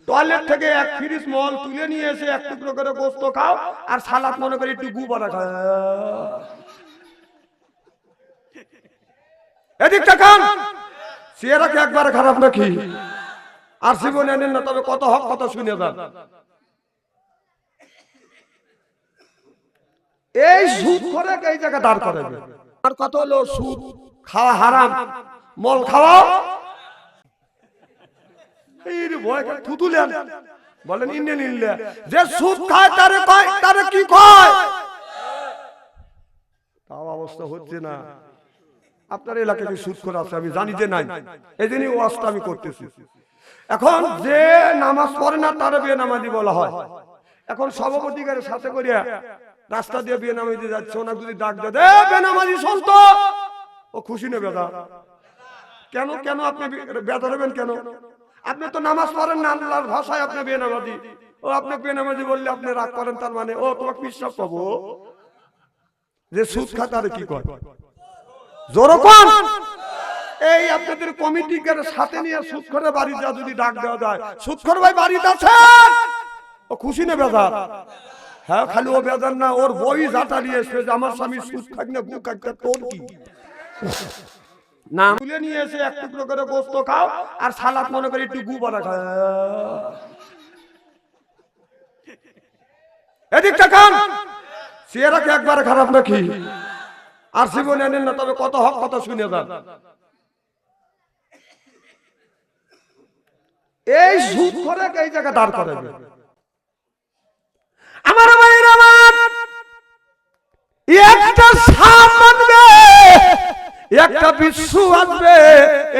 Toilet থেকে এক fridge মল তুলে নিয়ে এসে এক টুকরো করে গোস্ত খাও আর সালাদ মনে করে একটু গু বাড়া খাও। এদিকটা খান, চেহারা কি একবারে খারাপ নাকি? আর জীবনে নেন না, তবে কত হক কথা শুনে যান। এই সুদ করে এই জায়গা দাঁড় করাবে। আর কত হলো সুদ খাওয়া হারাম, মল খাওয়া এই রে ভয় থুতুলেন বলেন ইন্ডিয়ান ইন্ডিয়া যে সুদ খায় তারে কয়, তারে কি কয়? তাও অবস্থা হচ্ছে না। আপনার এলাকায় কি সুদ করে আছে আমি জানি যে নাই, এই জন্যই ওয়াজটা আমি করতেছি। এখন যে নামাজ পড়ে না তারে বেনামাজি বলা হয়। এখন সভাপতিকারের সাথে করিয়া রাস্তা দিয়ে বেনামাজি যাচ্ছে, ওনাকে যদি ডাক দেয় এ বেনামাজি সন্ত, ও খুশি নেবে বেদা। কেন কেন আপনি বেদা নেবেন কেন? আপনি তো নামাজ পড়েন না, আল্লাহর ভাষায় আপনি বেনামাজি। ও আপনি বেনামাজি বললে আপনি রাগ করেন, তার মানে ও তোমাকে বিশ্বাস পাবো যে সুদ খাতারে কি করে জোর কোন? এই আপনাদের কমিটিকে সাথে নিয়ে সুদখোর বাড়ি যা যদি ডাক দেওয়া যায়, সুদখোর ভাই বাড়িতে আছে, ও খুশি নেবে বেজার। হ্যাঁ খালি ও বেজার না, ওর বই জাটা নিয়ে এসে যে আমার স্বামী সুদ খাক না গু খাক, তোর কি না? তুলে নিয়ে এসে এক টুকরো করে গোস্ত খাও আর সালাদ মনে করে একটু গু বাড়া খাও। এদিকটা খান, চেহারা কি একবারে খারাপ নাকি? আর জীবনে নেন না, তবে কত হক কথা শুনে যান। এই সুদ করে এই জায়গা দাঁড় করাবে। আমার ভাইয়ের আমার একটা সাপ আসবে, একটা বিচ্ছু আসবে।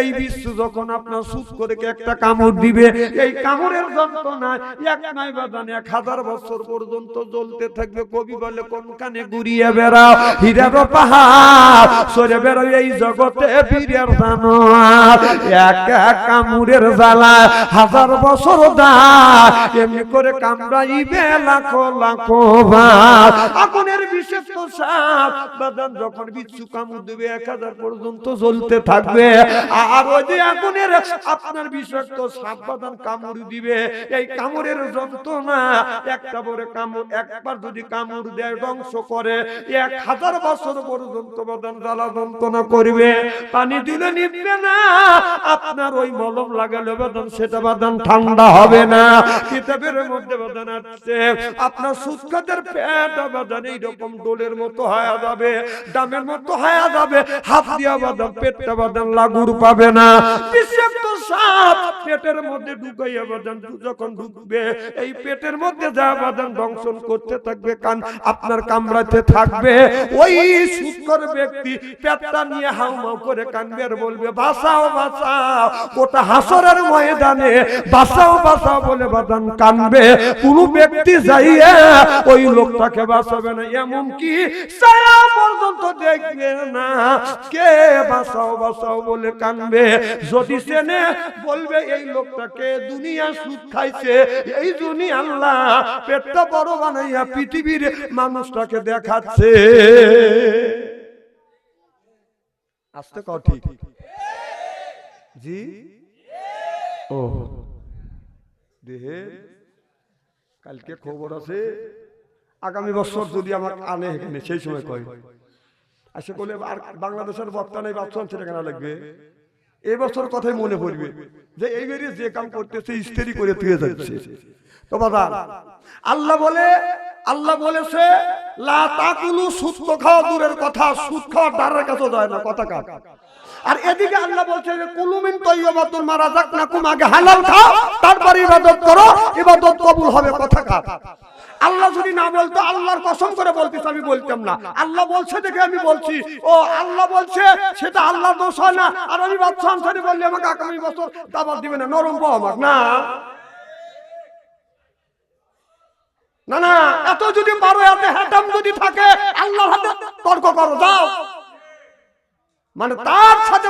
এই বিচ্ছু যখন আপনার সুদ করে একটা কামড় দিবে, এই কামড়ের যন্ত্রণায় এক নাই বাদান 1000 বছর পর্যন্ত জ্বলতে থাকবে। কবি বলে কোন কানে ঘুরিয়ে বেড়াও হীরার পাহাড়, সরে বেড়াও এই জগতে বীরের জানোয়ার। এক এক কামড়ের জ্বালা 1000 বছর দাঁড়, এমনি করে কামড়াইবে লাখো লাখো বার। আগুনের বিষাক্ত সাপ বাদান যখন বিচ্ছু কামড় দিবে 1000 পর্যন্ত জ্বলতে থাকবে। আর ওই যে আগুনের আপনার বিষাক্ত সাপ বাদান কামড় দিবে, এই কামড়ের যন্ত্রণা একটা বড় কামড় একবার যদি কামড় দেয় ধ্বংস করে 1000 বছর পর্যন্ত বাদান জ্বালা যন্ত্রণা করবে। পানি দিলে নিবে না, আপনার ওই মলম লাগালে বাদান সেটা বাদান ঠান্ডা হবে না। কিতাবের মধ্যে বাদান আছে আপনার সুদখাতের পেট বাদান এইরকম ডোলের মতো হয়ে যাবে, ডামের মতো হয়ে যাবে, হাত দিয়া বাদাম পেটটা বাদাম লাগুর পাবে না। বিষাক্ত সাপ পেটের মধ্যে ঢুকাইয়া বাদাম যখন ঢুকবে, এই পেটের মধ্যে যা বাদাম দংশন করতে থাকবে, কান আপনার কামড়াতে থাকবে। ওই সুদখোর ব্যক্তি পেটটা নিয়ে হাউমাউ করে কানবে আর বলবে বাঁচাও বাঁচাও। গোটা হাসরের ময়দানে বাঁচাও বাঁচাও বলে বাদাম কানবে। কোন ব্যক্তি যাইয়া ওই লোকটাকে বাঁচাবে না, এমন কি সারা পর্যন্ত দেখবে না কে বাঁচাও বাঁচাও বলে কানবে। যদি চেনে বলবে এই লোকটাকে দুনিয়া সুদ খাইছে, এই দুনিয়া আল্লাহ পেটটা বড় বানাইয়া পৃথিবীর মানুষটাকে দেখাচ্ছে। আস্তে কও ঠিক জি ও দেহে কালকে খবর আছে, আগামী বছর যদি আমার আনে এখানে সেই সময় কয় আসে বলে আর বাংলাদেশের বক্তা নেই, বাচ্চা সেটা কেন লাগবে? এই বছর কথাই মনে পড়বে যে এই বেরিয়ে যে কাম করতেছে স্ত্রী করে তুই যাচ্ছে। তো বাবা আল্লাহ বলে, আল্লাহ বলেছে লা তাকুলু, সুদ খাওয়া দূরের কথা, সুদ খাওয়ার দ্বারের কাছে যায় না, কথা কাট। আর এদিকে আল্লাহ বলছে যে কুলু মিন তাইয়্যিবাতুল মা রাযাকনাকুম, আগে হালাল খাও তারপর ইবাদত করো, ইবাদত কবুল হবে, কথা কাট। আল্লাহ যদি না বলতো, আল্লাহর কসম করে বলতেছি আমি বলতাম না, আল্লাহ বলছে দেখে আমি বলছি। ও আল্লাহ বলছে সেটা আল্লাহর দোষ হয় না। আর আমি বাদশা আনসারী বললে আমাকে আগামী বছর দাওয়াত দিবে না, নরম পাও আমাকে না না না। এত যদি পারো, এত হ্যাটাম যদি থাকে, আল্লাহর হাতে তর্ক করো যাও, মানে তার সাথে